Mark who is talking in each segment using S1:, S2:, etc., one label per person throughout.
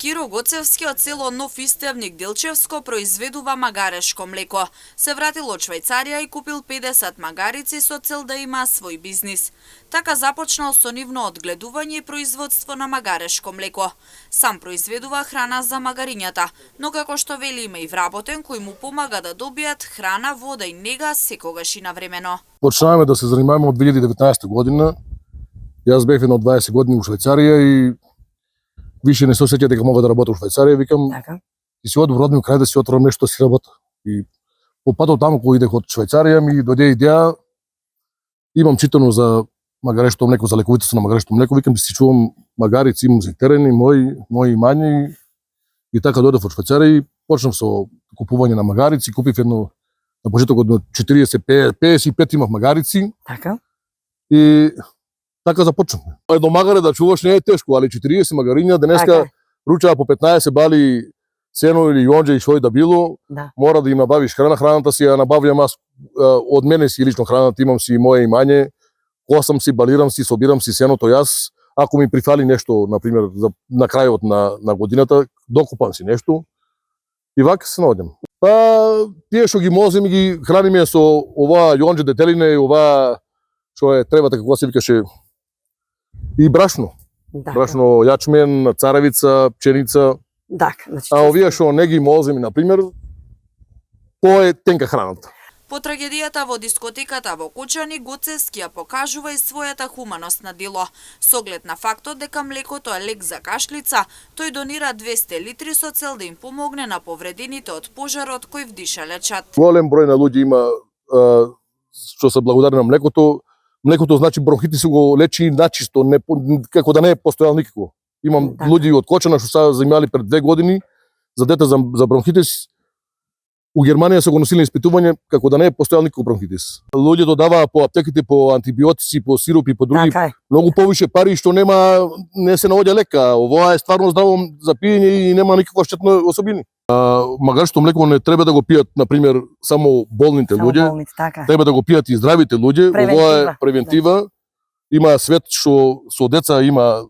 S1: Киро Гоцевски од село Нов Истевник Делчевско произведува магарешко млеко. Се вратил од Швајцарија и купил 50 магарици со цел да има свој бизнис. Така започнал со нивно одгледување и производство на магарешко млеко. Сам произведува храна за магарињата, но како што вели има и вработен кој му помага да добијат храна, вода и нега секогаш и навремено.
S2: Почнаваме да се занимаваме од 2019 година. Јас бев едно 20 години во Швајцарија и више не се осеќам дека мога да работам во Швајцарија, викам
S3: Така.
S2: и си одам во родниот крај да си отворам нешто да си работам. И по патот таму кога идех од Швајцарија ми дојде идеја, имам читано за магарешто млеко, за лековитост на магарешто млеко, викам си чувам магарици, имам за терени, мои имања и така дојдов од Швајцарија и почнав со купување на магарици, купив едно на почетокот од 40-55 имав магарици.
S3: Така.
S2: И така започнавме. Едно магаре да чуваш не е тешко, али 40 магариња денеска
S3: Така.
S2: ручаа по 15 бали сено или јонџе и што и да било.
S3: Да.
S2: Мора да им набавиш храна, храната си ја набавljam аз од мене си лично храната, имам си моje имање, косам си, балирам си, собирам си сеното јас. Ако ми прифали нешто, на пример, на крајот на годината, докупам си нешто и вака се наоѓам. Па тие што ги мозим и ги храниме со ова јонџе детелине, ова што е требата, како се викаше, и брашно.
S3: Да.
S2: Брашно, јачмен, царевица, пченица.
S3: Така, значи.
S2: А овие што не ги мозим, на пример, тоа е тенка храната.
S1: По трагедијата во дискотеката во Кучани, Гоцевски ја покажува и својата хуманост на дело. Со оглед на фактот дека млекото е лек за кашлица, тој донира 200 литри со цел да им помогне на повредените од пожарот кој вдиша лечат.
S2: Голем број на луѓе има што се благодари на млекото. Млекото значи бронхитис го лечи начисто, не како да не е постојал никако. Имам луѓе од Кочана што се заимали пред 2 години за дете за бронхитис. У Германија се го носили испитување како да не е постојал никако бронхитис. Луѓето даваа по аптеките по антибиотици, по сиропи, по други
S3: Така е.
S2: многу повише пари што не се наоѓа лека. Ова е стварно здраво за пиење и нема никаква штетна особини. Магарешто млеко не треба да го пијат, на пример, само болните луѓе.
S3: Така.
S2: Треба да го пијат и здравите луѓе. Ова е превентива.
S3: Да.
S2: Има свет што со деца има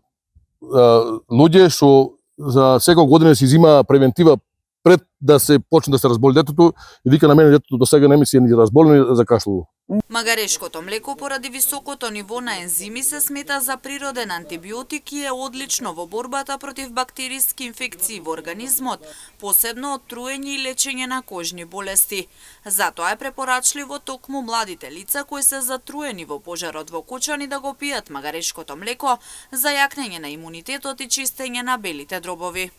S2: луѓе што за секоја година се изима превентива пред да се почне да се разболи детето и вика на мене детето до сега не ми се ни разболи за кашлово.
S1: Магарешкото млеко поради високото ниво на ензими се смета за природен антибиотик и е одлично во борбата против бактериски инфекции во организмот, посебно од труење и лечење на кожни болести. Затоа е препорачливо токму младите лица кои се затруени во пожарот во Кучани да го пијат магарешкото млеко за јакнење на имунитетот и чистење на белите дробови.